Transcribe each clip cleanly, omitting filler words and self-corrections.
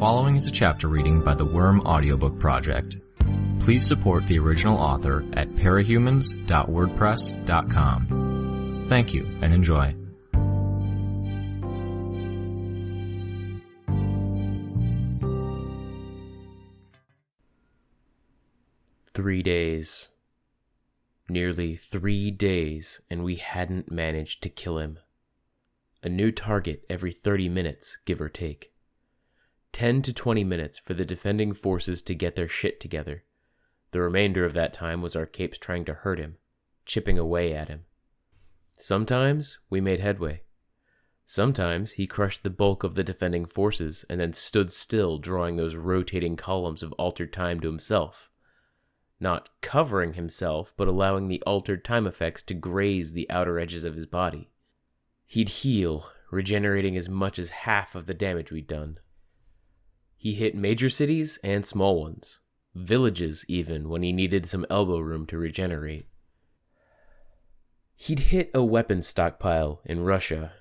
following is a chapter reading by the Worm Audiobook Project. Please support the original author at parahumans.wordpress.com. Thank you and enjoy. "3 days. Nearly 3 days, and we hadn't managed to kill him. A new target every 30 minutes, give or take. 10 to 20 minutes for the defending forces to get their shit together. The remainder of that time was our capes trying to hurt him, chipping away at him. Sometimes we made headway. Sometimes he crushed the bulk of the defending forces and then stood still, drawing those rotating columns of altered time to himself. Not covering himself, but allowing the altered time effects to graze the outer edges of his body. He'd heal, regenerating as much as half of the damage we'd done. He hit major cities and small ones, villages even, when he needed some elbow room to regenerate. He'd hit a weapons stockpile in Russia,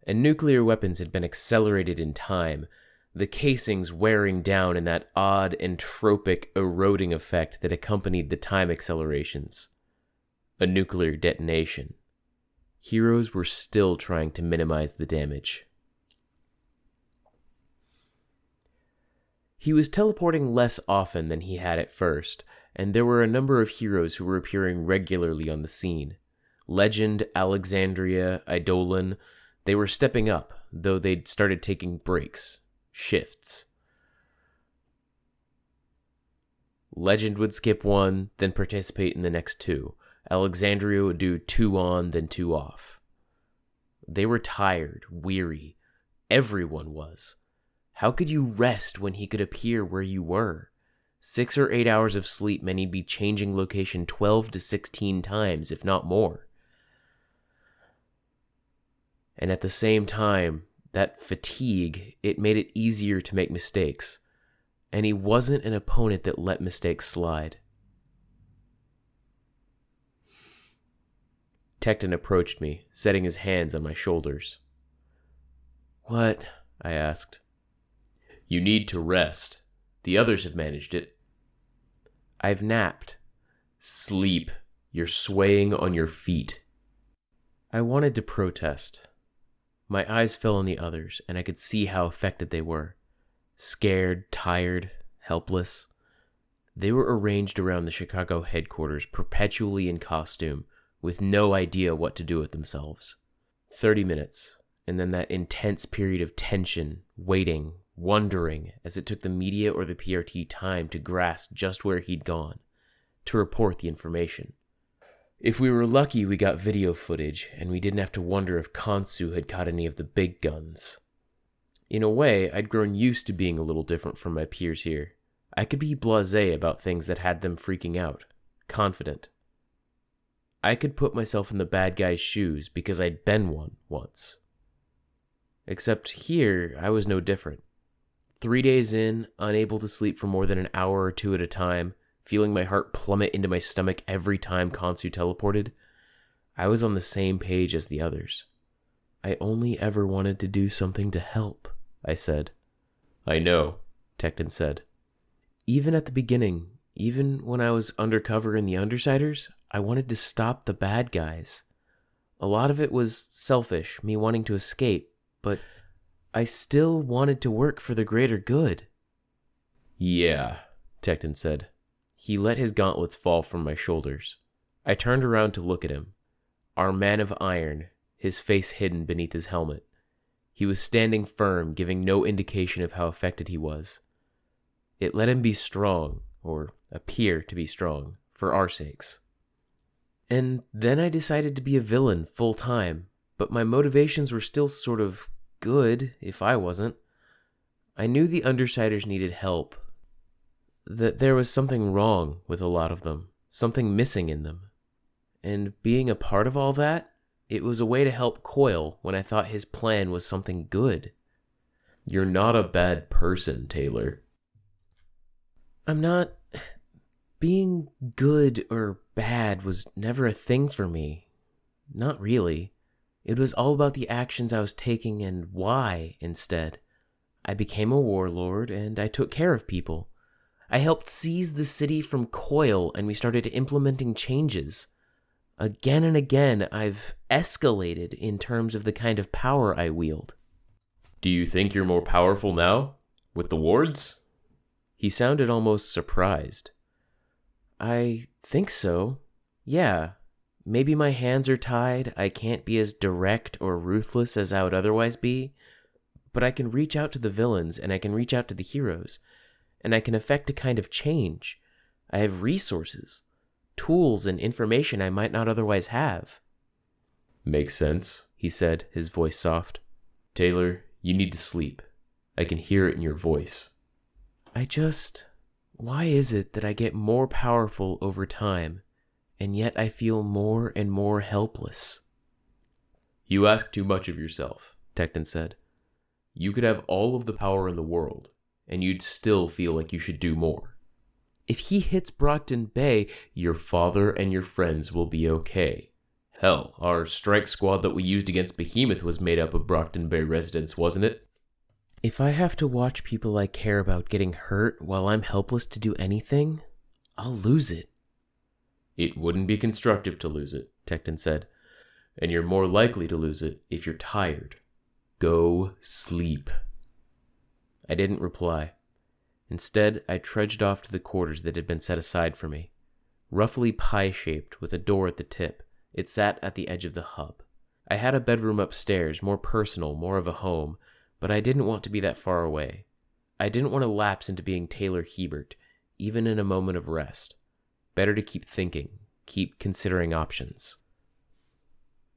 and nuclear weapons had been accelerated in time, the casings wearing down in that odd entropic eroding effect that accompanied the time accelerations. A nuclear detonation. Heroes were still trying to minimize the damage. He was teleporting less often than he had at first, and there were a number of heroes who were appearing regularly on the scene. Legend, Alexandria, Eidolon, they were stepping up, though they'd started taking breaks, shifts. Legend would skip one, then participate in the next two. Alexandria would do 2 on, then 2 off. They were tired, weary. Everyone was. How could you rest when he could appear where you were? 6 or 8 hours of sleep meant he'd be changing location 12 to 16 times, if not more. And at the same time, that fatigue, it made it easier to make mistakes. And he wasn't an opponent that let mistakes slide. Tecton approached me, setting his hands on my shoulders. "What?" I asked. "You need to rest. The others have managed it." "I've napped." "Sleep. You're swaying on your feet." I wanted to protest. My eyes fell on the others, and I could see how affected they were. Scared, tired, helpless. They were arranged around the Chicago headquarters, perpetually in costume, with no idea what to do with themselves. 30 minutes, and then that intense period of tension, waiting, wondering, as it took the media or the PRT time to grasp just where he'd gone, to report the information. If we were lucky, we got video footage, and we didn't have to wonder if Khonsu had caught any of the big guns. In a way, I'd grown used to being a little different from my peers here. I could be blasé about things that had them freaking out, confident. I could put myself in the bad guy's shoes because I'd been one once. Except here, I was no different. 3 days in, unable to sleep for more than an hour or 2 at a time, feeling my heart plummet into my stomach every time Khonsu teleported, I was on the same page as the others. "I only ever wanted to do something to help," I said. "I know," Tecton said. "Even at the beginning, even when I was undercover in the Undersiders, I wanted to stop the bad guys. A lot of it was selfish, me wanting to escape, but I still wanted to work for the greater good." "Yeah," Tecton said. He let his gauntlets fall from my shoulders. I turned around to look at him. Our man of iron, his face hidden beneath his helmet. He was standing firm, giving no indication of how affected he was. It let him be strong, or appear to be strong, for our sakes. And then I decided to be a villain full time, but my motivations were still sort of good if I wasn't. I knew the Undersiders needed help, that there was something wrong with a lot of them, something missing in them. And being a part of all that, it was a way to help Coil when I thought his plan was something good. "You're not a bad person, Taylor." "I'm not. Being good or bad was never a thing for me. Not really. It was all about the actions I was taking and why, instead. I became a warlord, and I took care of people. I helped seize the city from Coil, and we started implementing changes. Again and again, I've escalated in terms of the kind of power I wield. Do you think you're more powerful now? With the wards? He sounded almost surprised. I think so. Yeah. Maybe my hands are tied, I can't be as direct or ruthless as I would otherwise be, but I can reach out to the villains, and I can reach out to the heroes, and I can effect a kind of change. I have resources, tools, and information I might not otherwise have. Makes sense, he said, his voice soft. Taylor, you need to sleep. I can hear it in your voice. Why is it that I get more powerful over time, and yet I feel more and more helpless? You ask too much of yourself, Tecton said. You could have all of the power in the world, and you'd still feel like you should do more. If he hits Brockton Bay, your father and your friends will be okay. Hell, our strike squad that we used against Behemoth was made up of Brockton Bay residents, wasn't it? If I have to watch people I care about getting hurt while I'm helpless to do anything, I'll lose it. It wouldn't be constructive to lose it, Tecton said. And you're more likely to lose it if you're tired. Go sleep. I didn't reply. Instead, I trudged off to the quarters that had been set aside for me. Roughly pie-shaped, with a door at the tip, it sat at the edge of the hub. I had a bedroom upstairs, more personal, more of a home, but I didn't want to be that far away. I didn't want to lapse into being Taylor Hebert, even in a moment of rest. Better to keep thinking, keep considering options.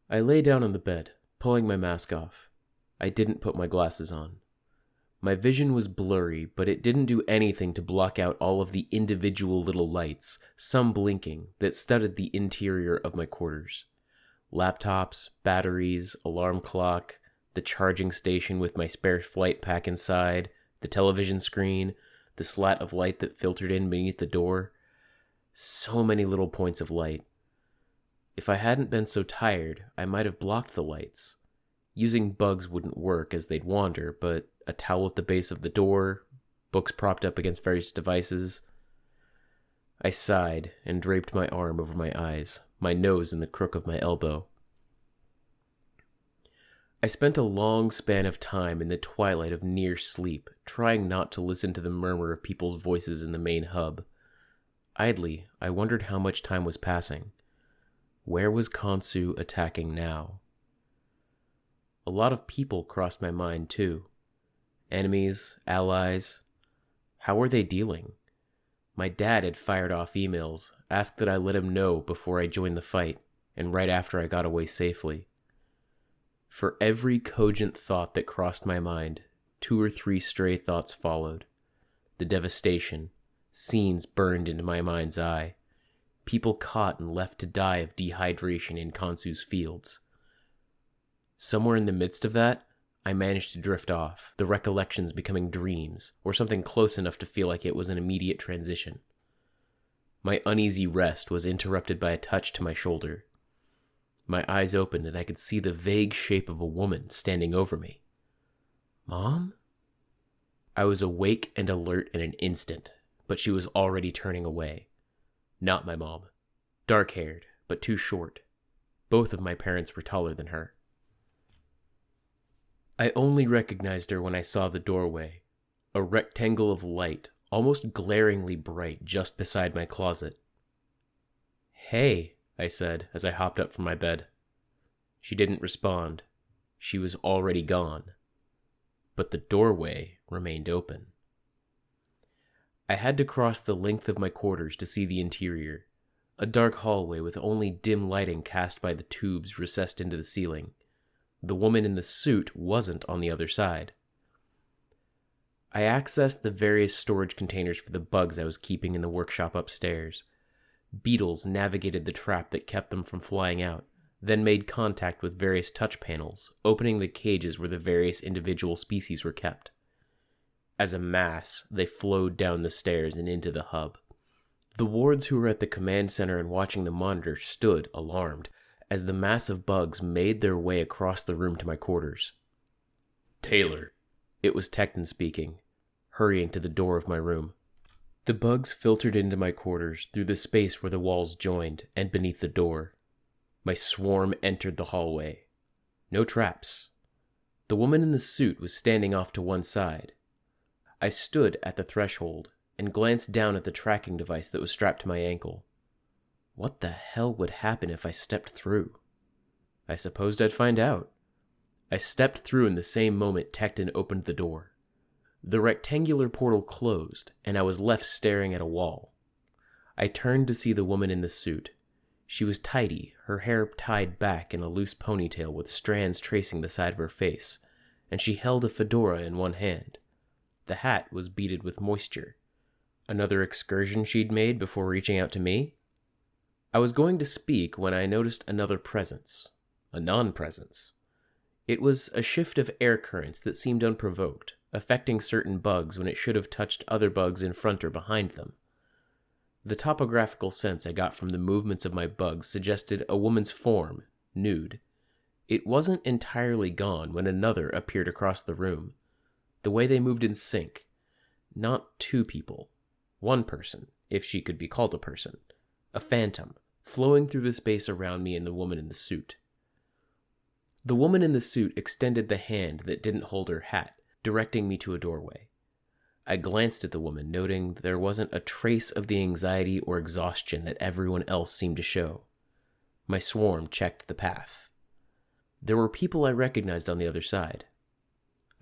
I lay down on the bed, pulling my mask off. I didn't put my glasses on. My vision was blurry, but it didn't do anything to block out all of the individual little lights, some blinking, that studded the interior of my quarters. Laptops, batteries, alarm clock, the charging station with my spare flight pack inside, the television screen, the slat of light that filtered in beneath the door. So many little points of light. If I hadn't been so tired, I might have blocked the lights. Using bugs wouldn't work as they'd wander, but a towel at the base of the door, books propped up against various devices. I sighed and draped my arm over my eyes, my nose in the crook of my elbow. I spent a long span of time in the twilight of near sleep, trying not to listen to the murmur of people's voices in the main hub. Idly, I wondered how much time was passing. Where was Khonsu attacking now? A lot of people crossed my mind, too. Enemies, allies. How were they dealing? My dad had fired off emails, asked that I let him know before I joined the fight, and right after I got away safely. For every cogent thought that crossed my mind, 2 or 3 stray thoughts followed. The devastation, scenes burned into my mind's eye, people caught and left to die of dehydration in Khonsu's fields. Somewhere in the midst of that, I managed to drift off, the recollections becoming dreams, or something close enough to feel like it was an immediate transition. My uneasy rest was interrupted by a touch to my shoulder. My eyes opened and I could see the vague shape of a woman standing over me. Mom? I was awake and alert in an instant, but she was already turning away. Not my mom. Dark-haired, but too short. Both of my parents were taller than her. I only recognized her when I saw the doorway, a rectangle of light, almost glaringly bright, just beside my closet. "Hey," I said as I hopped up from my bed. She didn't respond. She was already gone. But the doorway remained open. I had to cross the length of my quarters to see the interior, a dark hallway with only dim lighting cast by the tubes recessed into the ceiling. The woman in the suit wasn't on the other side. I accessed the various storage containers for the bugs I was keeping in the workshop upstairs. Beetles navigated the trap that kept them from flying out, then made contact with various touch panels, opening the cages where the various individual species were kept. As a mass, they flowed down the stairs and into the hub. The wards who were at the command center and watching the monitor stood alarmed, as the mass of bugs made their way across the room to my quarters. "Taylor, It was Tecton speaking, hurrying to the door of my room. The bugs filtered into my quarters through the space where the walls joined and beneath the door. My swarm entered the hallway. No traps. The woman in the suit was standing off to one side. I stood at the threshold and glanced down at the tracking device that was strapped to my ankle. What the hell would happen if I stepped through? I supposed I'd find out. I stepped through in the same moment Tecton opened the door. The rectangular portal closed, and I was left staring at a wall. I turned to see the woman in the suit. She was tidy, her hair tied back in a loose ponytail with strands tracing the side of her face, and she held a fedora in one hand. The hat was beaded with moisture. Another excursion she'd made before reaching out to me? I was going to speak when I noticed another presence. A non-presence. It was a shift of air currents that seemed unprovoked, affecting certain bugs when it should have touched other bugs in front or behind them. The topographical sense I got from the movements of my bugs suggested a woman's form, nude. It wasn't entirely gone when another appeared across the room. The way they moved in sync. Not two people. One person, if she could be called a person. A phantom, flowing through the space around me and the woman in the suit. The woman in the suit extended the hand that didn't hold her hat, directing me to a doorway. I glanced at the woman, noting there wasn't a trace of the anxiety or exhaustion that everyone else seemed to show. My swarm checked the path. There were people I recognized on the other side.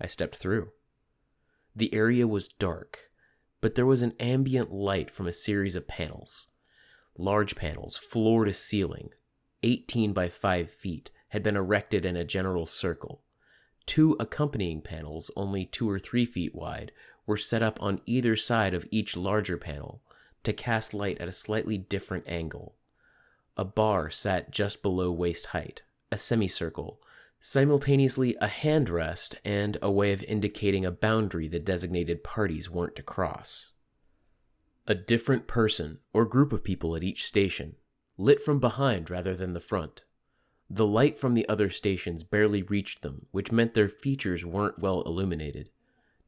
I stepped through. The area was dark, but there was an ambient light from a series of panels. Large panels, floor to ceiling, 18 by 5 feet, had been erected in a general circle. 2 accompanying panels, only 2 or 3 feet wide, were set up on either side of each larger panel to cast light at a slightly different angle. A bar sat just below waist height, a semicircle, simultaneously a handrest and a way of indicating a boundary that designated parties weren't to cross. A different person or group of people at each station, lit from behind rather than the front. The light from the other stations barely reached them, which meant their features weren't well illuminated.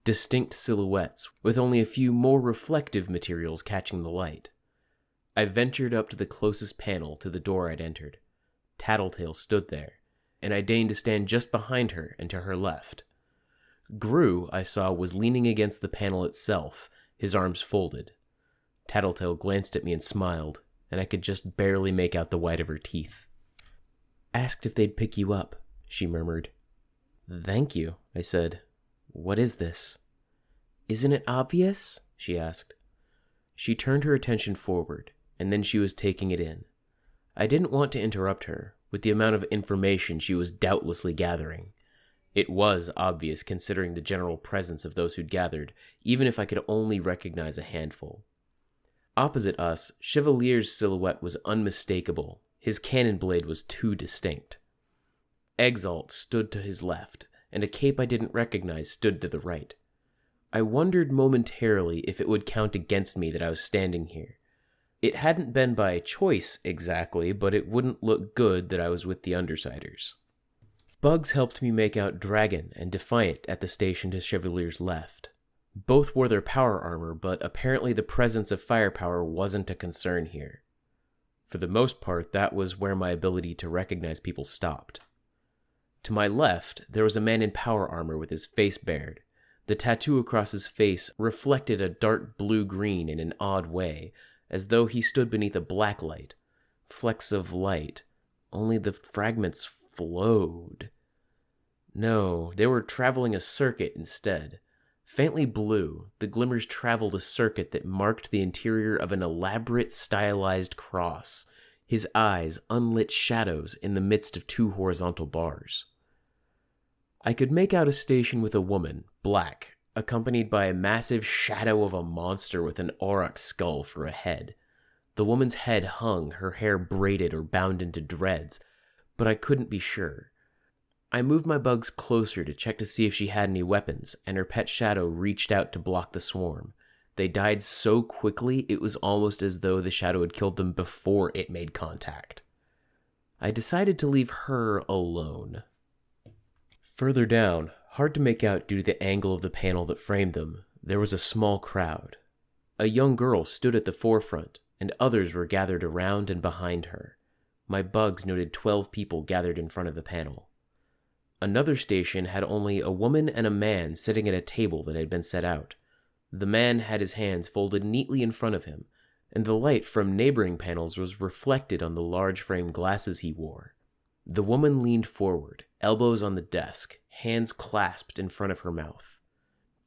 Distinct silhouettes, with only a few more reflective materials catching the light. I ventured up to the closest panel to the door I'd entered. Tattletale stood there, and I deigned to stand just behind her and to her left. Gru, I saw, was leaning against the panel itself, his arms folded. Tattletale glanced at me and smiled, and I could just barely make out the white of her teeth. "Asked if they'd pick you up," she murmured. "Thank you," I said. "What is this?" "Isn't it obvious?" she asked. She turned her attention forward, and then she was taking it in. I didn't want to interrupt her, with the amount of information she was doubtlessly gathering. It was obvious considering the general presence of those who'd gathered, even if I could only recognize a handful. Opposite us, Chevalier's silhouette was unmistakable. His cannon blade was too distinct. Exalt stood to his left, and a cape I didn't recognize stood to the right. I wondered momentarily if it would count against me that I was standing here. It hadn't been by choice exactly, but it wouldn't look good that I was with the Undersiders. Bugs helped me make out Dragon and Defiant at the station to Chevalier's left. Both wore their power armor, but apparently the presence of firepower wasn't a concern here. For the most part, that was where my ability to recognize people stopped. To my left, there was a man in power armor with his face bared. The tattoo across his face reflected a dark blue-green in an odd way, as though he stood beneath a black light. Flecks of light, only the fragments flowed. No, they were traveling a circuit instead. Faintly blue, the glimmers traveled a circuit that marked the interior of an elaborate stylized cross, his eyes unlit shadows in the midst of 2 horizontal bars. I could make out a station with a woman, black, accompanied by a massive shadow of a monster with an aurochs skull for a head. The woman's head hung, her hair braided or bound into dreads, but I couldn't be sure. I moved my bugs closer to check to see if she had any weapons, and her pet shadow reached out to block the swarm. They died so quickly it was almost as though the shadow had killed them before it made contact. I decided to leave her alone. Further down, Hard to make out due to the angle of the panel that framed them, there was a small crowd. A young girl stood at the forefront, and others were gathered around and behind her. My bugs noted 12 people gathered in front of the panel. Another station had only a woman and a man sitting at a table that had been set out. The man had his hands folded neatly in front of him, and the light from neighboring panels was reflected on the large frame glasses he wore. The woman leaned forward, elbows on the desk, hands clasped in front of her mouth.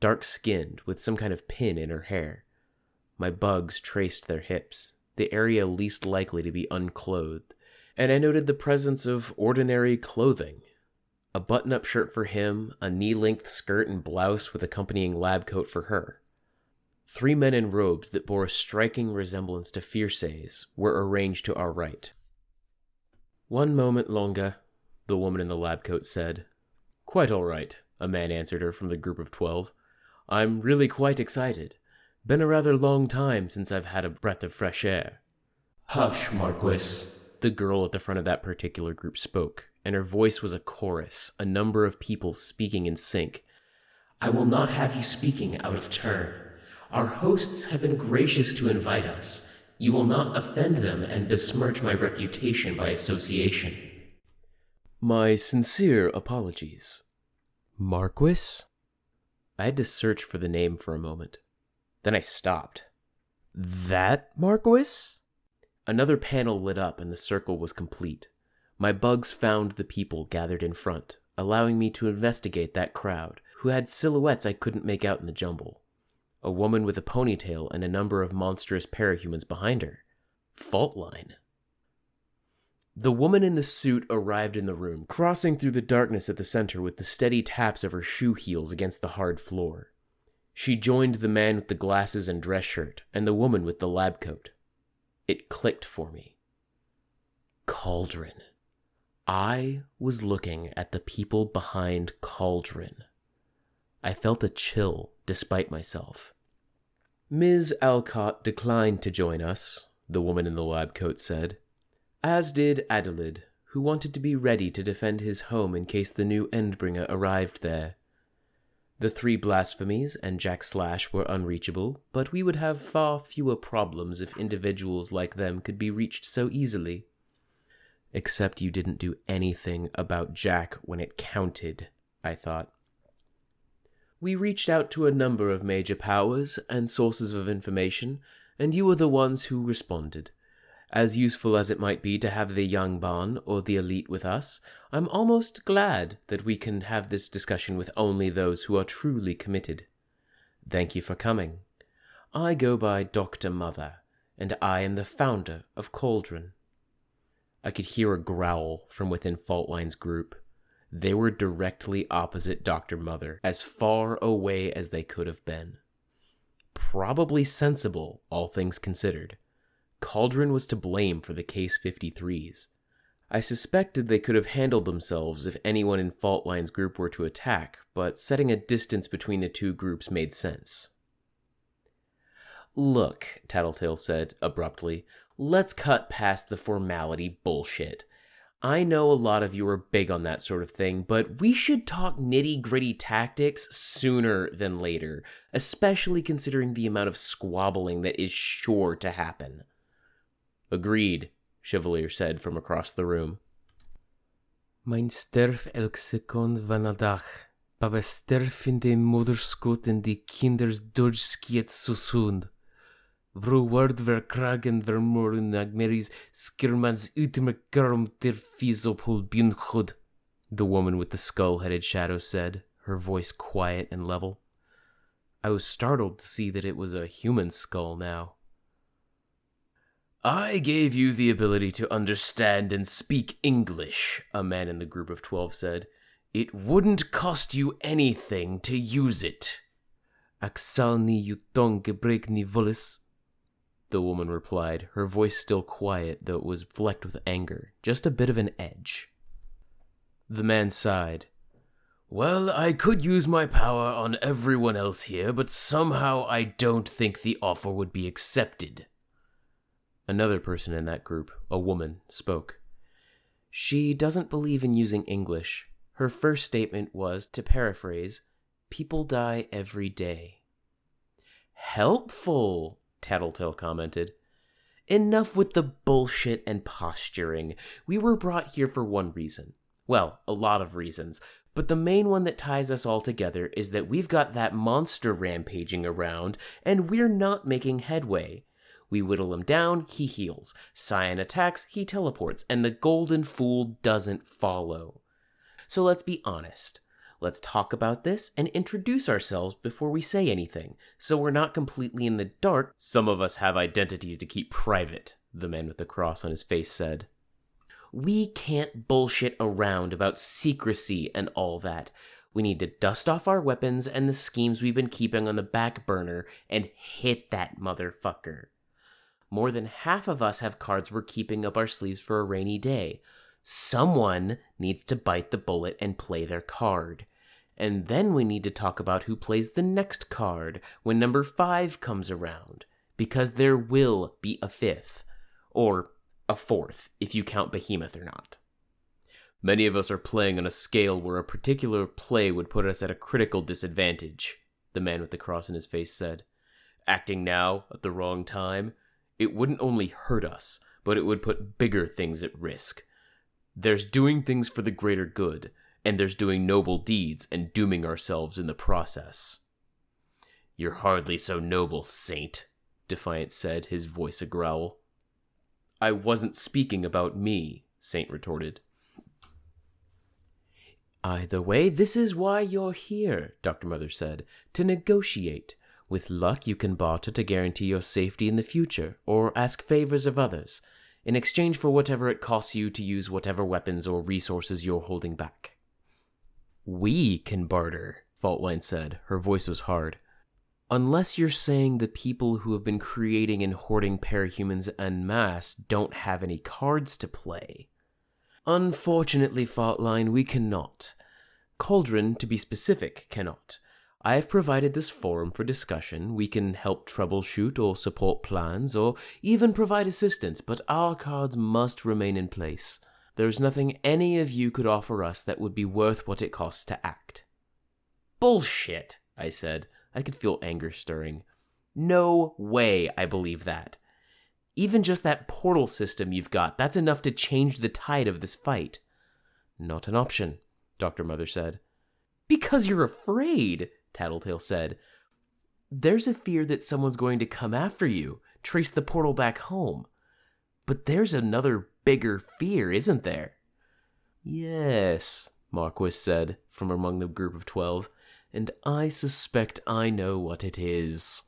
Dark-skinned, with some kind of pin in her hair. My bugs traced their hips, the area least likely to be unclothed, and I noted the presence of ordinary clothing. A button-up shirt for him, a knee-length skirt and blouse with accompanying lab coat for her. 3 men in robes that bore a striking resemblance to fierces were arranged to our right. "One moment longer," the woman in the lab coat said. "Quite all right," a man answered her from the group of 12. "I'm really quite excited. Been a rather long time since I've had a breath of fresh air." "Hush, Marquis," the girl at the front of that particular group spoke, and her voice was a chorus, a number of people speaking in sync. "I will not have you speaking out of turn. Our hosts have been gracious to invite us. You will not offend them and besmirch my reputation by association." "My sincere apologies." "Marquis?" I had to search for the name for a moment. Then I stopped. "That Marquis?" Another panel lit up and the circle was complete. My bugs found the people gathered in front, allowing me to investigate that crowd, who had silhouettes I couldn't make out in the jumble. A woman with a ponytail and a number of monstrous parahumans behind her. Faultline. The woman in the suit arrived in the room, crossing through the darkness at the center with the steady taps of her shoe heels against the hard floor. She joined the man with the glasses and dress shirt, and the woman with the lab coat. It clicked for me. Cauldron. I was looking at the people behind Cauldron. I felt a chill, despite myself. "Ms. Alcott declined to join us," the woman in the lab coat said, "as did Adelaide, who wanted to be ready to defend his home in case the new Endbringer arrived there. The 3 blasphemies and Jack Slash were unreachable, but we would have far fewer problems if individuals like them could be reached so easily. Except you didn't do anything about Jack when it counted," I thought. "We reached out to a number of major powers and sources of information, and you were the ones who responded. As useful as it might be to have the young Bon or the elite with us, I'm almost glad that we can have this discussion with only those who are truly committed. Thank you for coming. I go by Dr. Mother, and I am the founder of Cauldron." I could hear a growl from within Faultline's group. They were directly opposite Dr. Mother, as far away as they could have been. Probably sensible, all things considered. Cauldron was to blame for the Case 53s. I suspected they could have handled themselves if anyone in Faultline's group were to attack, but setting a distance between the two groups made sense. "Look," Tattletale said, abruptly, "let's cut past the formality bullshit. I know a lot of you are big on that sort of thing, but we should talk nitty-gritty tactics sooner than later, especially considering the amount of squabbling that is sure to happen." "Agreed," Chevalier said from across the room. "Mein sterf elk sekund vanadach, aber sterf in de moederskot en die kinders dodgeskiet susund. Vro word ver kragen ver moren nagmeris skirmans utemer kerm ter fies op hol binchud," the woman with the skull-headed shadow said, her voice quiet and level. I was startled to see that it was a human skull now. "I gave you the ability to understand and speak English," a man in the group of 12 said. "It wouldn't cost you anything to use it." "Axalni utong gebrek ni volis," the woman replied, her voice still quiet, though it was flecked with anger, just a bit of an edge. The man sighed. "Well, I could use my power on everyone else here, but somehow I don't think the offer would be accepted." Another person in that group, a woman, spoke. "She doesn't believe in using English. Her first statement was, to paraphrase, "People die every day." "Helpful," Tattletale commented. "Enough with the bullshit and posturing. We were brought here for one reason. Well, a lot of reasons, but the main one that ties us all together is that we've got that monster rampaging around, and we're not making headway. We whittle him down, he heals. Cyan attacks, he teleports, and the Golden Fool doesn't follow. So let's be honest. Let's talk about this and introduce ourselves before we say anything, so we're not completely in the dark." "Some of us have identities to keep private," the man with the cross on his face said. "We can't bullshit around about secrecy and all that. We need to dust off our weapons and the schemes we've been keeping on the back burner and hit that motherfucker. More than half of us have cards we're keeping up our sleeves for a rainy day. Someone needs to bite the bullet and play their card. And then we need to talk about who plays the next card when number 5 comes around, because there will be a 5th, or a 4th if you count Behemoth or not. Many of us are playing on a scale where a particular play would put us at a critical disadvantage," the man with the cross in his face said. "Acting now at the wrong time, it wouldn't only hurt us, but it would put bigger things at risk. There's doing things for the greater good, and there's doing noble deeds and dooming ourselves in the process." "You're hardly so noble, Saint," Defiant said, his voice a growl. "I wasn't speaking about me," Saint retorted. "Either way, this is why you're here," Dr. Mother said, "to negotiate. With luck, you can barter to guarantee your safety in the future, or ask favors of others, in exchange for whatever it costs you to use whatever weapons or resources you're holding back." "We can barter," Faultline said. Her voice was hard. "Unless you're saying the people who have been creating and hoarding parahumans en masse don't have any cards to play." "Unfortunately, Faultline, we cannot. Cauldron, to be specific, cannot. I have provided this forum for discussion. We can help troubleshoot or support plans, or even provide assistance, but our cards must remain in place. There's nothing any of you could offer us that would be worth what it costs to act." "Bullshit," I said. I could feel anger stirring. "No way I believe that. Even just that portal system you've got, that's enough to change the tide of this fight." "Not an option," Dr. Mother said. "Because you're afraid," Tattletale said. "There's a fear that someone's going to come after you, trace the portal back home. But there's another bigger fear, isn't there?" "Yes," Marquis said, from among the group of 12, "and I suspect I know what it is."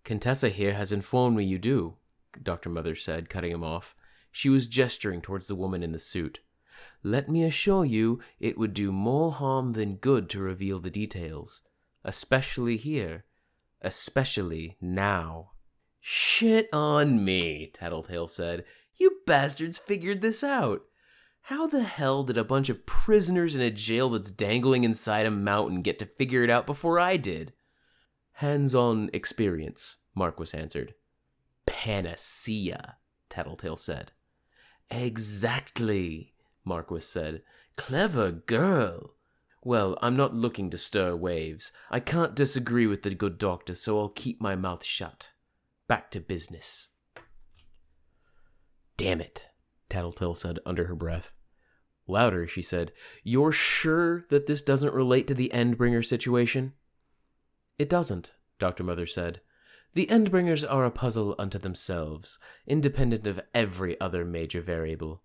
"Contessa here has informed me you do," Dr. Mother said, cutting him off. She was gesturing towards the woman in the suit. "Let me assure you, it would do more harm than good to reveal the details. Especially here. Especially now." "Shit on me," Tattletale said. "You bastards figured this out. How the hell did a bunch of prisoners in a jail that's dangling inside a mountain get to figure it out before I did?" "Hands-on experience," Marquis answered. "Panacea," Tattletale said. "Exactly," Marquis said. "Clever girl. Well, I'm not looking to stir waves. I can't disagree with the good doctor, so I'll keep my mouth shut. Back to business." "Damn it," Tattletale said under her breath. Louder, she said, "You're sure that this doesn't relate to the Endbringer situation?" "It doesn't," Dr. Mother said. "The Endbringers are a puzzle unto themselves, independent of every other major variable."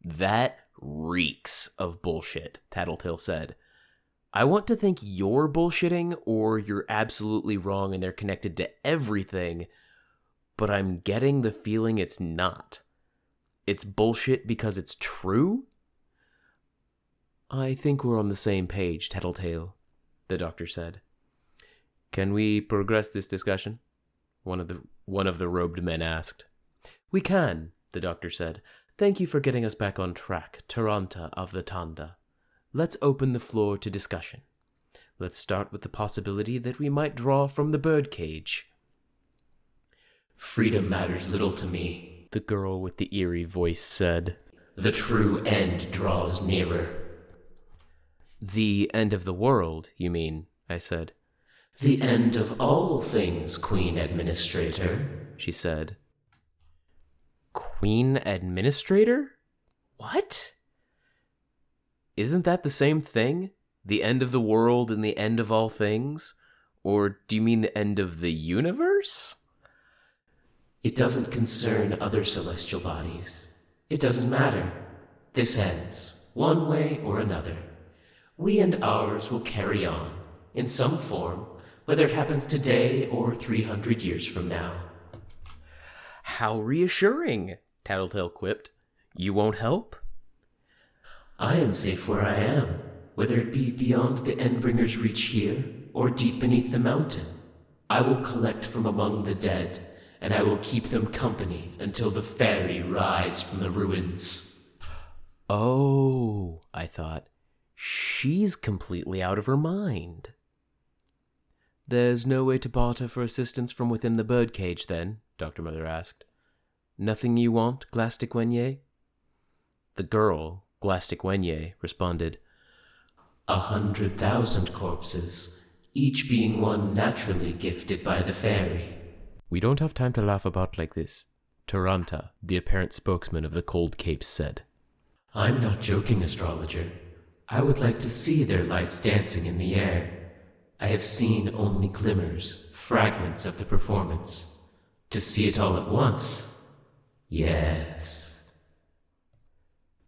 "That reeks of bullshit," Tattletale said. "I want to think you're bullshitting, or you're absolutely wrong and they're connected to everything, but I'm getting the feeling it's not. It's bullshit because it's true?" "I think we're on the same page, Tattletale," the doctor said. "Can we progress this discussion?" One of the robed men asked. "We can," the doctor said. "Thank you for getting us back on track, Taranta of the Tanda. Let's open the floor to discussion. Let's start with the possibility that we might draw from the birdcage." "Freedom matters little to me," the girl with the eerie voice said. "The true end draws nearer." The end of the world, you mean, I said. The end of all things, Queen Administrator, she said. Queen Administrator? What? Isn't that the same thing? The end of the world and the end of all things? Or do you mean the end of the universe? It doesn't concern other celestial bodies. It doesn't matter. This ends, one way or another. We and ours will carry on, in some form, whether it happens today or 300 years from now. How reassuring, Tattletale quipped. You won't help? I am safe where I am, whether it be beyond the Endbringer's reach here, or deep beneath the mountain. I will collect from among the dead, and I will keep them company until the fairy rise from the ruins. Oh, I thought. She's completely out of her mind. There's no way to barter for assistance from within the birdcage, then? Dr. Mother asked. Nothing you want, Glastic-Wenye? The girl, Glastic-Wenye, responded, 100,000 corpses, each being one naturally gifted by the fairy. We don't have time to laugh about like this, Taranta, the apparent spokesman of the Cold Capes, said. I'm not joking, astrologer. I would like to see their lights dancing in the air. I have seen only glimmers, fragments of the performance. To see it all at once? Yes.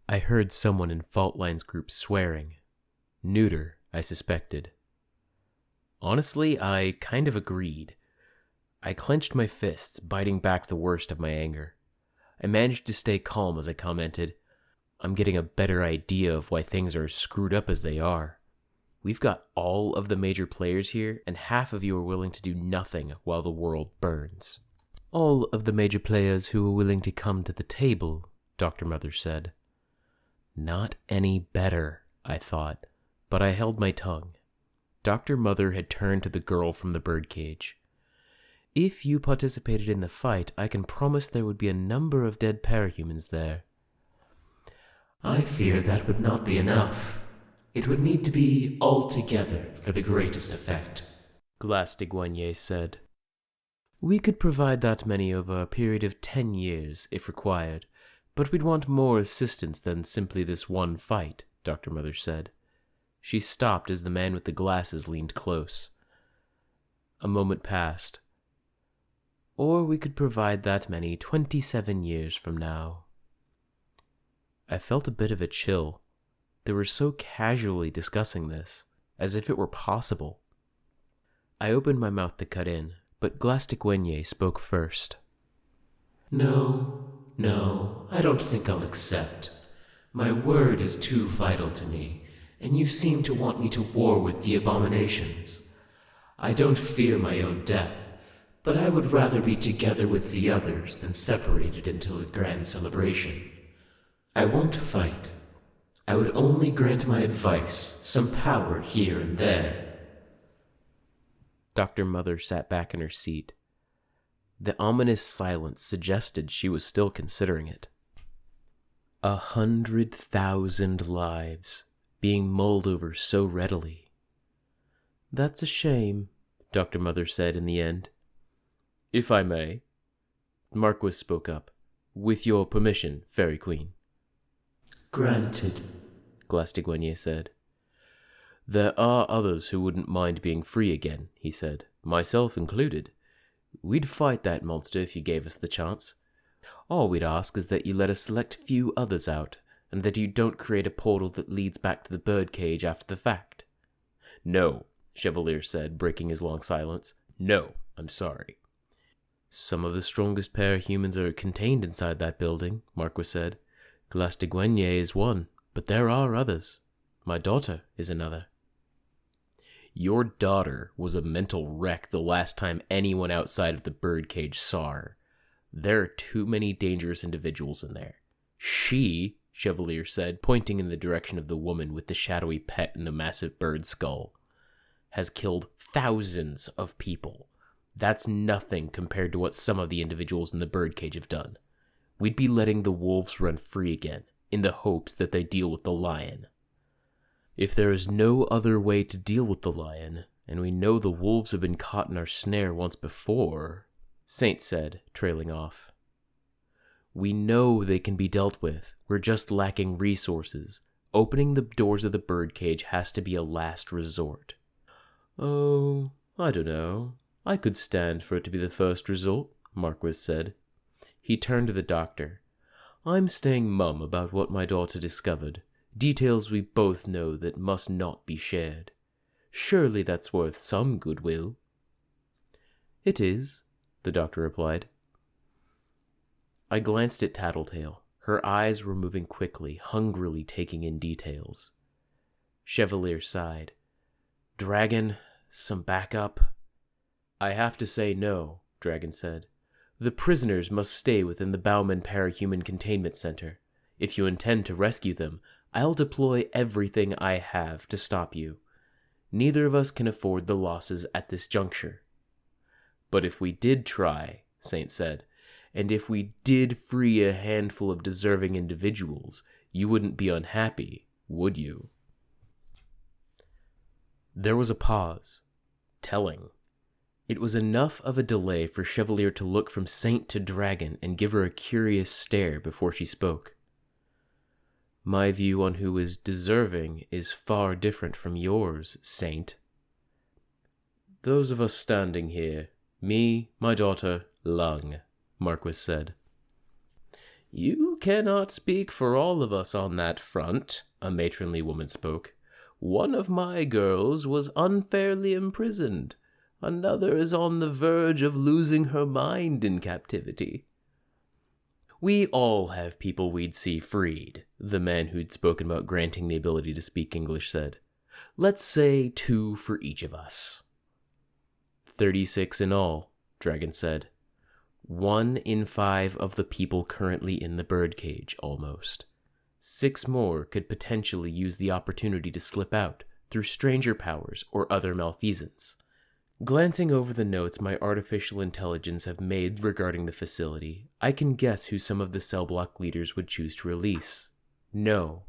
I heard someone in Faultline's group swearing. Neuter, I suspected. Honestly, I kind of agreed. I clenched my fists, biting back the worst of my anger. I managed to stay calm as I commented, I'm getting a better idea of why things are screwed up as they are. We've got all of the major players here, and half of you are willing to do nothing while the world burns. All of the major players who are willing to come to the table, Dr. Mother said. Not any better, I thought, but I held my tongue. Dr. Mother had turned to the girl from the birdcage. If you participated in the fight, I can promise there would be a number of dead parahumans there. I fear that would not be enough. It would need to be all together for the greatest effect, Glastic-Wenye said. We could provide that many over a period of 10 years, if required, but we'd want more assistance than simply this one fight, Dr. Mother said. She stopped as the man with the glasses leaned close. A moment passed. Or we could provide that many 27 years from now. I felt a bit of a chill. They were so casually discussing this, as if it were possible. I opened my mouth to cut in, but Glastic-Wenye spoke first. No, I don't think I'll accept. My word is too vital to me, and you seem to want me to war with the abominations. I don't fear my own death, but I would rather be together with the others than separated until a grand celebration. I won't fight. I would only grant my advice, some power here and there. Dr. Mother sat back in her seat. The ominous silence suggested she was still considering it. 100,000 lives, being mulled over so readily. That's a shame, Dr. Mother said in the end. If I may. Marquis spoke up. With your permission, Fairy Queen. Granted, Glastic-Wenye said. There are others who wouldn't mind being free again, he said, myself included. We'd fight that monster if you gave us the chance. All we'd ask is that you let us select few others out, and that you don't create a portal that leads back to the birdcage after the fact. No, Chevalier said, breaking his long silence. No, I'm sorry. Some of the strongest parahumans are contained inside that building, Marquis said. Glastic-Wenye is one, but there are others. My daughter is another. Your daughter was a mental wreck the last time anyone outside of the birdcage saw her. There are too many dangerous individuals in there. She, Chevalier said, pointing in the direction of the woman with the shadowy pet and the massive bird skull, has killed thousands of people. That's nothing compared to what some of the individuals in the birdcage have done. We'd be letting the wolves run free again, in the hopes that they deal with the lion. If there is no other way to deal with the lion, and we know the wolves have been caught in our snare once before, Saint said, trailing off. We know they can be dealt with. We're just lacking resources. Opening the doors of the birdcage has to be a last resort. Oh, I don't know. I could stand for it to be the first resort, Marquis said. He turned to the doctor. I'm staying mum about what my daughter discovered. Details we both know that must not be shared. Surely that's worth some goodwill. It is, the doctor replied. I glanced at Tattletale. Her eyes were moving quickly, hungrily taking in details. Chevalier sighed. Dragon, some backup? I have to say no, Dragon said. The prisoners must stay within the Bauman Parahuman Containment Center. If you intend to rescue them, I'll deploy everything I have to stop you. Neither of us can afford the losses at this juncture. But if we did try, Saint said, and if we did free a handful of deserving individuals, you wouldn't be unhappy, would you? There was a pause. Telling. It was enough of a delay for Chevalier to look from Saint to Dragon and give her a curious stare before she spoke. My view on who is deserving is far different from yours, Saint. Those of us standing here, me, my daughter, Lung, Marquis said. You cannot speak for all of us on that front, a matronly woman spoke. One of my girls was unfairly imprisoned. Another is on the verge of losing her mind in captivity. We all have people we'd see freed, the man who'd spoken about granting the ability to speak English said. Let's say 2 for each of us. 36 in all, Dragon said. 1 in 5 of the people currently in the birdcage, almost. 6 more could potentially use the opportunity to slip out through stranger powers or other malfeasance. Glancing over the notes my artificial intelligence have made regarding the facility, I can guess who some of the cell block leaders would choose to release. No,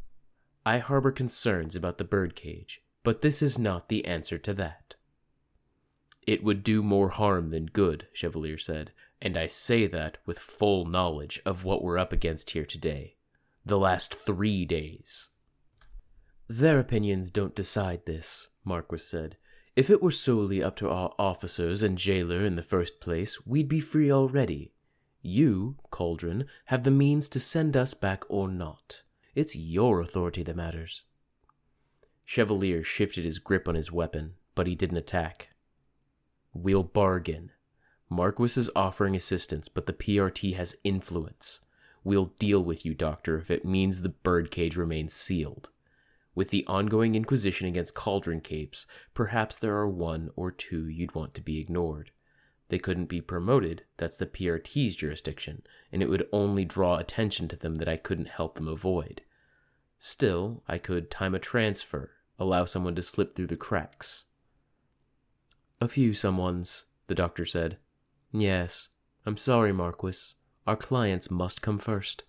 I harbor concerns about the birdcage, but this is not the answer to that. It would do more harm than good, Chevalier said, and I say that with full knowledge of what we're up against here today. The last 3 days. Their opinions don't decide this, Marquis said. If it were solely up to our officers and jailer in the first place, we'd be free already. You, Cauldron, have the means to send us back or not. It's your authority that matters. Chevalier shifted his grip on his weapon, but he didn't attack. We'll bargain. Marquis is offering assistance, but the PRT has influence. We'll deal with you, Doctor, if it means the birdcage remains sealed. With the ongoing inquisition against Cauldron Capes, perhaps there are 1 or 2 you'd want to be ignored. They couldn't be promoted, that's the PRT's jurisdiction, and it would only draw attention to them that I couldn't help them avoid. Still, I could time a transfer, allow someone to slip through the cracks. A few someones, the doctor said. Yes, I'm sorry, Marquis. Our clients must come first.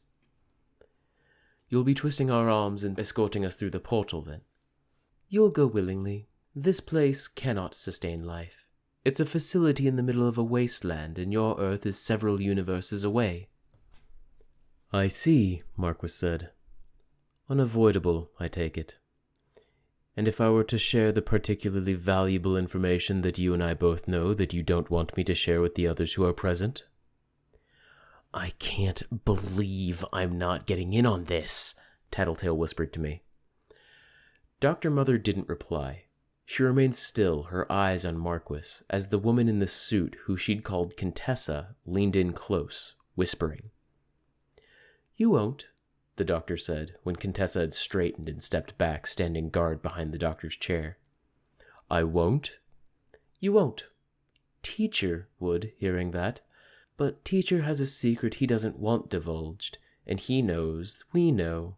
You'll be twisting our arms and escorting us through the portal, then? You'll go willingly. This place cannot sustain life. It's a facility in the middle of a wasteland, and your Earth is several universes away. I see, Marquis said. Unavoidable, I take it. And if I were to share the particularly valuable information that you and I both know that you don't want me to share with the others who are present? I can't believe I'm not getting in on this, Tattletale whispered to me. Dr. Mother didn't reply. She remained still, her eyes on Marquis, as the woman in the suit who she'd called Contessa leaned in close, whispering. You won't, the doctor said, when Contessa had straightened and stepped back, standing guard behind the doctor's chair. I won't? You won't. Teacher would, hearing that. But Teacher has a secret he doesn't want divulged, and he knows, we know.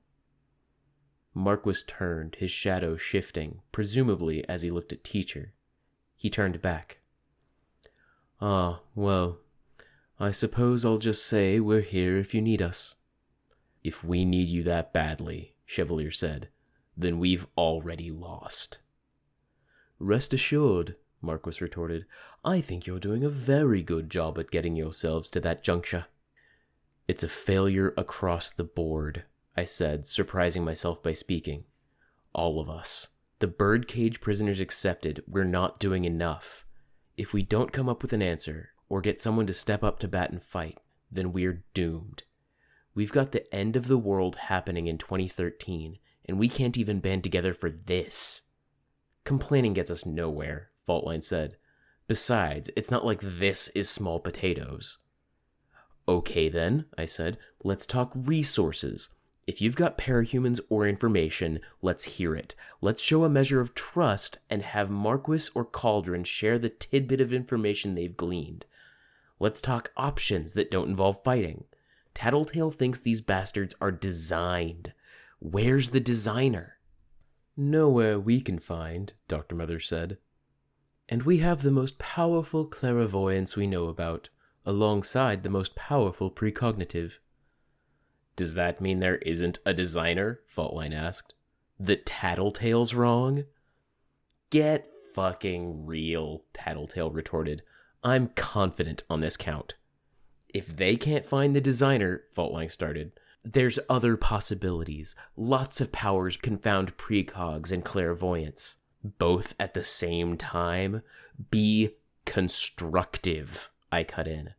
Marquis turned, his shadow shifting, presumably as he looked at Teacher. He turned back. Ah, well, I suppose I'll just say we're here if you need us. If we need you that badly, Chevalier said, then we've already lost. Rest assured, Marquis retorted, I think you're doing a very good job at getting yourselves to that juncture. It's a failure across the board, I said, surprising myself by speaking. All of us. The birdcage prisoners accepted, we're not doing enough. If we don't come up with an answer, or get someone to step up to bat and fight, then we're doomed. We've got the end of the world happening in 2013, and we can't even band together for this. Complaining gets us nowhere, Faultline said. Besides, it's not like this is small potatoes. Okay then, I said, let's talk resources. If you've got parahumans or information, let's hear it. Let's show a measure of trust and have Marquis or Cauldron share the tidbit of information they've gleaned. Let's talk options that don't involve fighting. Tattletale thinks these bastards are designed. Where's the designer? Nowhere we can find, Dr. Mother said. And we have the most powerful clairvoyance we know about, alongside the most powerful precognitive. Does that mean there isn't a designer? Faultline asked. That Tattletale's wrong? Get fucking real, Tattletale retorted. I'm confident on this count. If they can't find the designer, Faultline started, there's other possibilities. Lots of powers confound precogs and clairvoyance. Both at the same time? Be constructive, I cut in.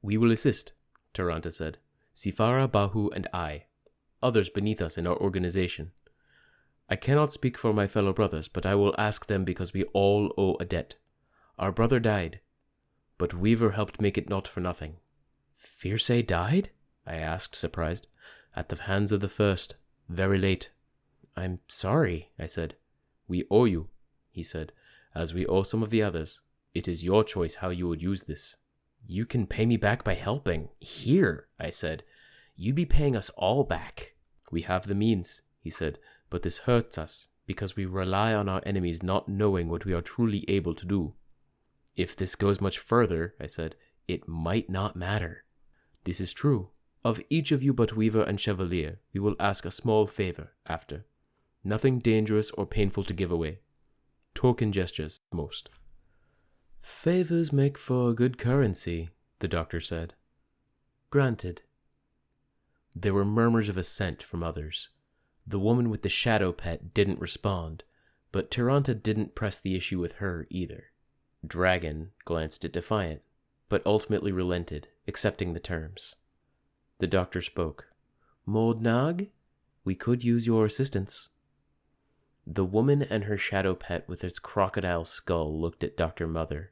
We will assist, Taranta said. Sifara, Bahu, and I. Others beneath us in our organization. I cannot speak for my fellow brothers, but I will ask them because we all owe a debt. Our brother died, but Weaver helped make it not for nothing. Fierce died? I asked, surprised. At the hands of the first, very late. I'm sorry, I said. We owe you, he said, as we owe some of the others. It is your choice how you would use this. You can pay me back by helping. Here, I said. You'd be paying us all back. We have the means, he said, but this hurts us, because we rely on our enemies not knowing what we are truly able to do. If this goes much further, I said, it might not matter. This is true. Of each of you but Weaver and Chevalier, we will ask a small favor after. Nothing dangerous or painful to give away. Token gestures, most. Favors make for good currency, the doctor said. Granted. There were murmurs of assent from others. The woman with the shadow pet didn't respond, but Taranta didn't press the issue with her either. Dragon glanced at Defiant, but ultimately relented, accepting the terms. The doctor spoke. Modnag, we could use your assistance. The woman and her shadow pet with its crocodile skull looked at Dr. Mother.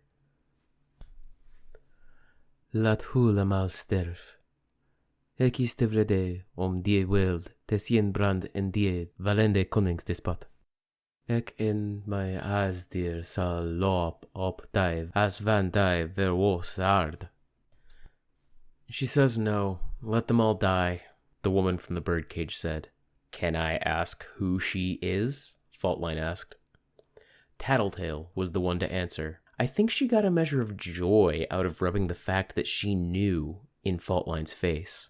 Lat hula mal sterf. Ekis tevrede die wild, tesien brand en die valende koningsdespot. Ek in my asdir sal lop op dive as van dive ver was ard. She says no. Let them all die, the woman from the birdcage said. Can I ask who she is? Faultline asked. Tattletale was the one to answer. I think she got a measure of joy out of rubbing the fact that she knew in Faultline's face.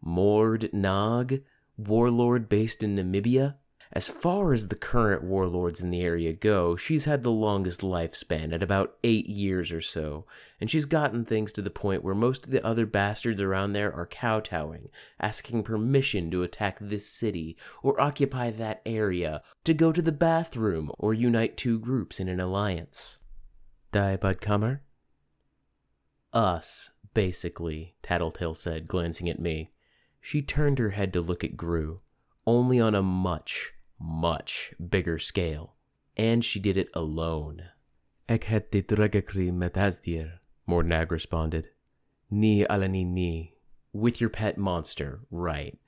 Mord Nog, warlord based in Namibia? As far as the current warlords in the area go, she's had the longest lifespan at about 8 years or so, and she's gotten things to the point where most of the other bastards around there are kowtowing, asking permission to attack this city, or occupy that area, to go to the bathroom, or unite two groups in an alliance. Die Budkammer? Us, basically, Tattletale said, glancing at me. She turned her head to look at Gru, only on a much bigger scale. And she did it alone. Ek het dit regakri met asdir, Mordnag responded. Ni alani ni. With your pet monster, right.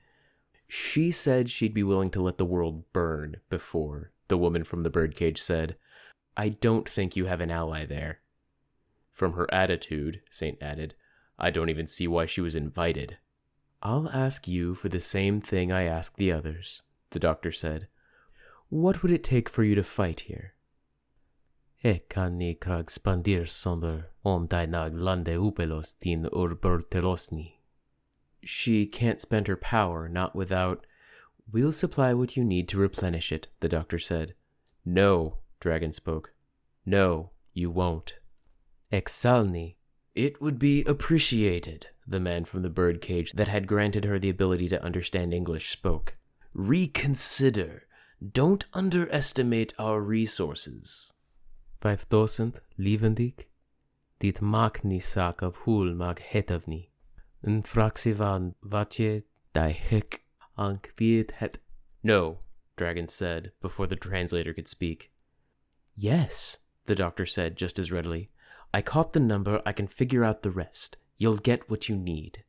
She said she'd be willing to let the world burn before, the woman from the birdcage said. I don't think you have an ally there. From her attitude, Saint added, I don't even see why she was invited. I'll ask you for the same thing I asked the others, the doctor said. What would it take for you to fight here? Ek kan ni krag spandir sonder om dynag lande upelos din urbertelosni. She can't spend her power, not without... We'll supply what you need to replenish it, the doctor said. No, Dragon spoke. No, you won't. Exalni. It would be appreciated, the man from the birdcage that had granted her the ability to understand English spoke. Reconsider. Don't underestimate our resources. 5,000 levendig? Dit mag ni sak av hul mag hetavni. En fraxivan vatje die hik ank viet het. No, Dragon said, before the translator could speak. Yes, the doctor said just as readily. I caught the number, I can figure out the rest. You'll get what you need.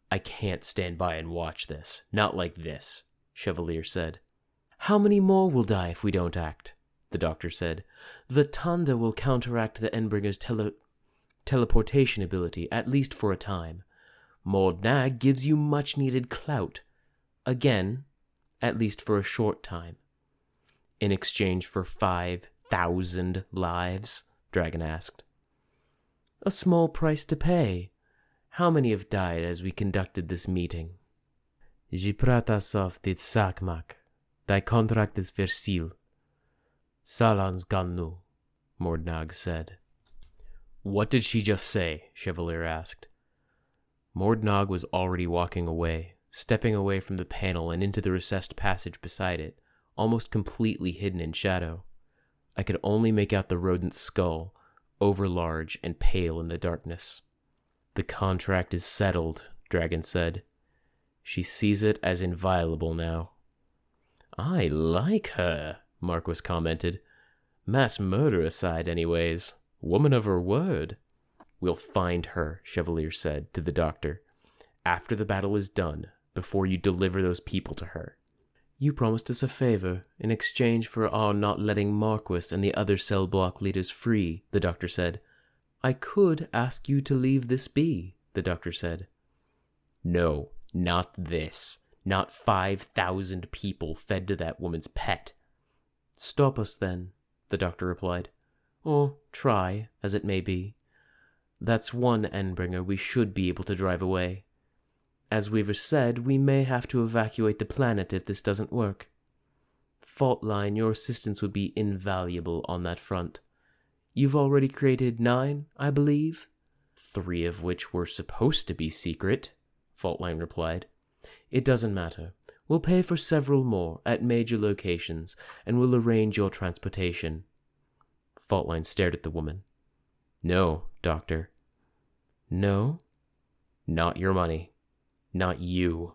I can't stand by and watch this. Not like this, Chevalier said. How many more will die if we don't act? The doctor said. The Tanda will counteract the Endbringer's teleportation ability, at least for a time. Mordnag gives you much-needed clout. Again, at least for a short time. In exchange for 5,000 lives? Dragon asked. A small price to pay. How many have died as we conducted this meeting? Jipratasov dit sakmak. Thy contract is versil. Salans gannu, Mordnag said. What did she just say? Chevalier asked. Mordnag was already walking away, stepping away from the panel and into the recessed passage beside it, almost completely hidden in shadow. I could only make out the rodent's skull, overlarge and pale in the darkness. The contract is settled, Dragon said. She sees it as inviolable now. I like her, Marquis commented. Mass murder aside, anyways. Woman of her word. We'll find her, Chevalier said to the doctor. After the battle is done, before you deliver those people to her. You promised us a favor in exchange for our not letting Marquis and the other cell block leaders free, the doctor said. I could ask you to leave this be, the doctor said. No, not this. Not 5,000 people fed to that woman's pet. Stop us then, the doctor replied. Or try, as it may be. That's one Endbringer we should be able to drive away. As Weaver said, we may have to evacuate the planet if this doesn't work. Faultline, your assistance would be invaluable on that front. You've already created 9, I believe? 3 of which were supposed to be secret, Faultline replied. It doesn't matter. We'll pay for several more at major locations, and we'll arrange your transportation. Faultline stared at the woman. No, Doctor. No? Not your money. Not you.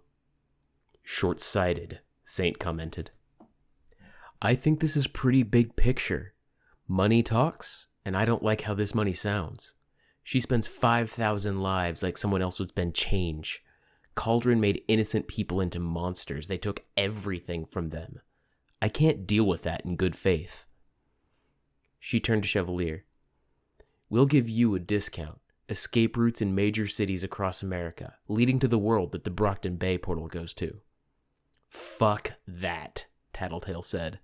Short-sighted, Saint commented. I think this is pretty big picture. Money talks, and I don't like how this money sounds. She spends 5,000 lives like someone else would spend change. Cauldron made innocent people into monsters. They took everything from them. I can't deal with that in good faith. She turned to Chevalier. We'll give you a discount. Escape routes in major cities across America, leading to the world that the Brockton Bay portal goes to. Fuck that, Tattletale said.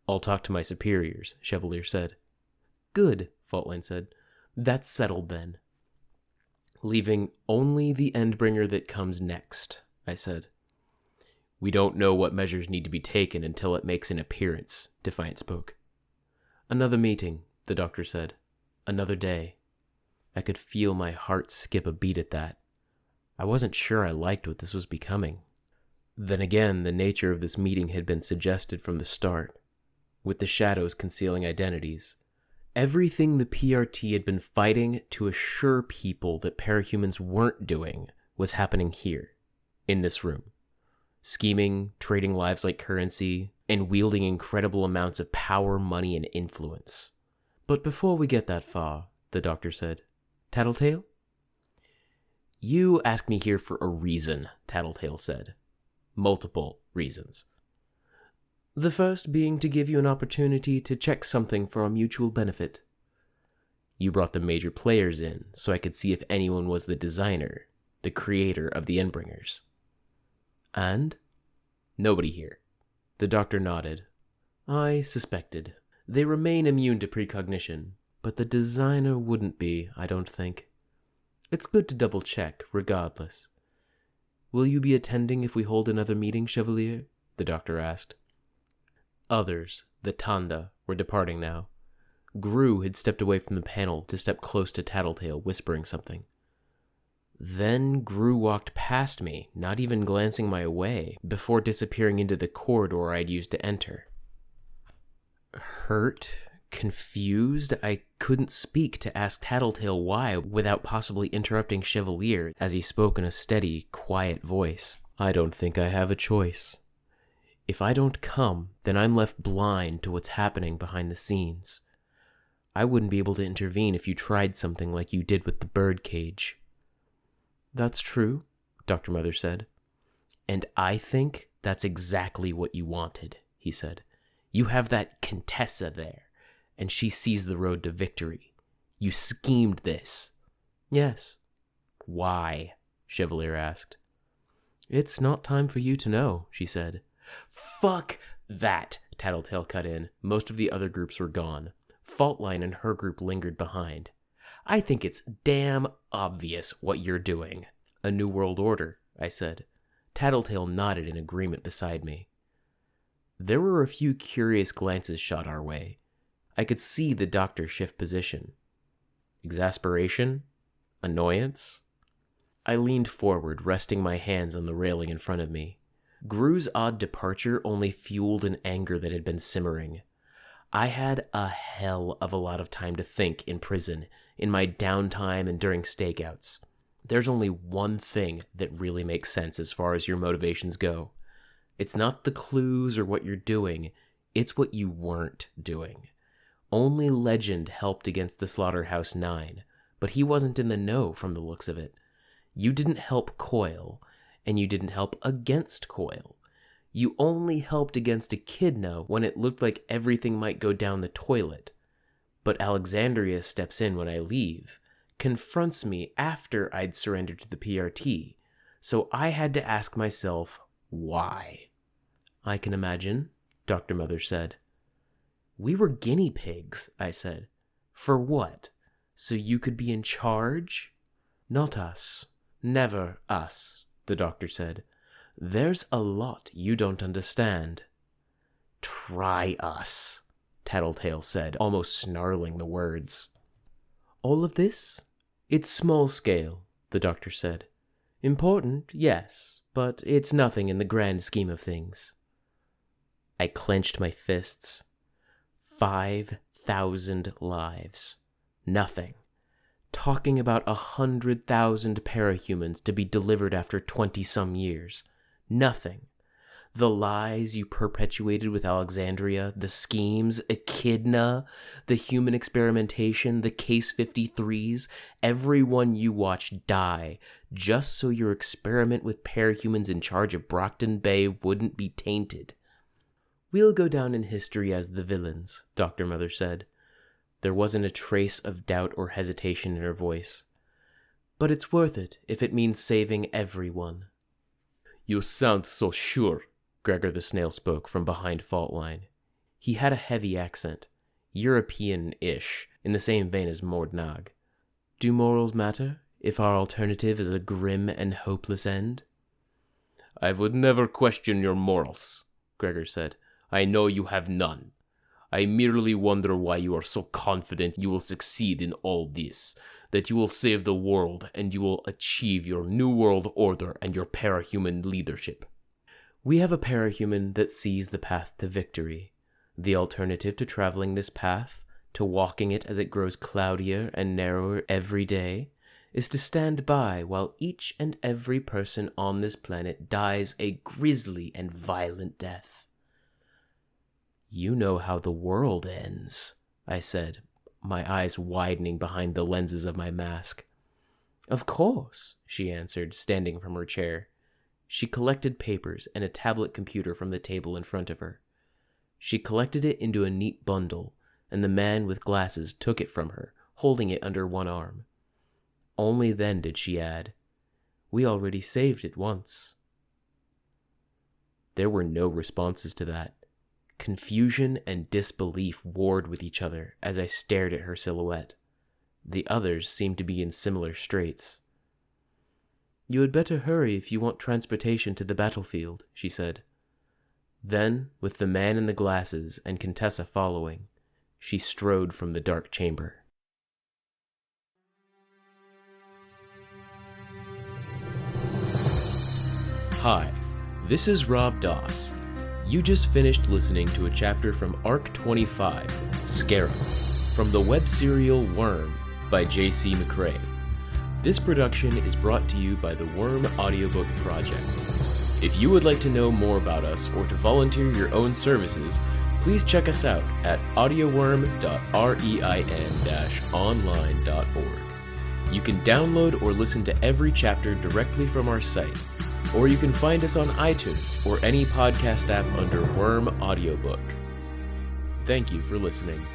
I'll talk to my superiors, Chevalier said. Good, Faultline said. That's settled then. Leaving only the Endbringer that comes next, I said. We don't know what measures need to be taken until it makes an appearance, Defiant spoke. Another meeting, the doctor said. Another day. I could feel my heart skip a beat at that. I wasn't sure I liked what this was becoming. Then again, the nature of this meeting had been suggested from the start, with the shadows concealing identities. Everything the PRT had been fighting to assure people that parahumans weren't doing was happening here, in this room. Scheming, trading lives like currency, and wielding incredible amounts of power, money, and influence. But before we get that far, the doctor said, Tattletale? You asked me here for a reason, Tattletale said. Multiple reasons. The first being to give you an opportunity to check something for our mutual benefit. You brought the major players in, so I could see if anyone was the designer, the creator of the Endbringers. And? Nobody here. The doctor nodded. I suspected. They remain immune to precognition, but the designer wouldn't be, I don't think. It's good to double-check, regardless. Will you be attending if we hold another meeting, Chevalier? the doctor asked. Others, the Tanda, were departing now. Gru had stepped away from the panel to step close to Tattletale, whispering something. Then Gru walked past me, not even glancing my way, before disappearing into the corridor I'd used to enter. Hurt, confused, I couldn't speak to ask Tattletale why without possibly interrupting Chevalier as he spoke in a steady, quiet voice. I don't think I have a choice. If I don't come, then I'm left blind to what's happening behind the scenes. I wouldn't be able to intervene if you tried something like you did with the birdcage. That's true, Dr. Mother said. And I think that's exactly what you wanted, he said. You have that Contessa there, and she sees the road to victory. You schemed this. Yes. Why? Chevalier asked. It's not time for you to know, she said. Fuck that, Tattletale cut in. Most of the other groups were gone. Faultline and her group lingered behind. I think it's damn obvious what you're doing. A new world order, I said. Tattletale nodded in agreement beside me. There were a few curious glances shot our way. I could see the doctor shift position. Exasperation? Annoyance? I leaned forward, resting my hands on the railing in front of me. Gru's odd departure only fueled an anger that had been simmering. I had a hell of a lot of time to think in prison, in my downtime and during stakeouts. There's only one thing that really makes sense as far as your motivations go. It's not the clues or what you're doing, it's what you weren't doing. Only Legend helped against the Slaughterhouse 9, but he wasn't in the know from the looks of it. You didn't help Coil, and you didn't help against Coil. You only helped against Echidna when it looked like everything might go down the toilet. But Alexandria steps in when I leave, confronts me after I'd surrendered to the PRT, so I had to ask myself, why? I can imagine, Dr. Mother said. We were guinea pigs, I said. For what? So you could be in charge? Not us. Never us, the doctor said. There's a lot you don't understand. Try us, Tattletale said, almost snarling the words. All of this? It's small scale, the doctor said. Important, yes, but it's nothing in the grand scheme of things. I clenched my fists. 5,000 lives. Nothing. Talking about 100,000 parahumans to be delivered after 20-some years. Nothing. The lies you perpetuated with Alexandria, the schemes, Echidna, the human experimentation, the Case 53s, everyone you watched die, just so your experiment with parahumans in charge of Brockton Bay wouldn't be tainted. We'll go down in history as the villains, Dr. Mother said. There wasn't a trace of doubt or hesitation in her voice. But it's worth it if it means saving everyone. You sound so sure, Gregor the Snail spoke from behind Faultline. He had a heavy accent, European-ish, in the same vein as Mordnag. Do morals matter, if our alternative is a grim and hopeless end? I would never question your morals, Gregor said. I know you have none. I merely wonder why you are so confident you will succeed in all this, that you will save the world and you will achieve your new world order and your parahuman leadership. We have a parahuman that sees the path to victory. The alternative to traveling this path, to walking it as it grows cloudier and narrower every day, is to stand by while each and every person on this planet dies a grisly and violent death. You know how the world ends, I said, my eyes widening behind the lenses of my mask. Of course, she answered, standing from her chair. She collected papers and a tablet computer from the table in front of her. She collected it into a neat bundle, and the man with glasses took it from her, holding it under one arm. Only then did she add, We already saved it once. There were no responses to that. Confusion and disbelief warred with each other as I stared at her silhouette. The others seemed to be in similar straits. You had better hurry if you want transportation to the battlefield, she said. Then, with the man in the glasses and Contessa following, she strode from the dark chamber. Hi, this is Rob Doss. You just finished listening to a chapter from Arc 25, Scarab, from the web serial Worm by J.C. McCrae. This production is brought to you by the Worm Audiobook Project. If you would like to know more about us or to volunteer your own services, please check us out at audioworm.rein-online.org. You can download or listen to every chapter directly from our site, or you can find us on iTunes or any podcast app under Worm Audiobook. Thank you for listening.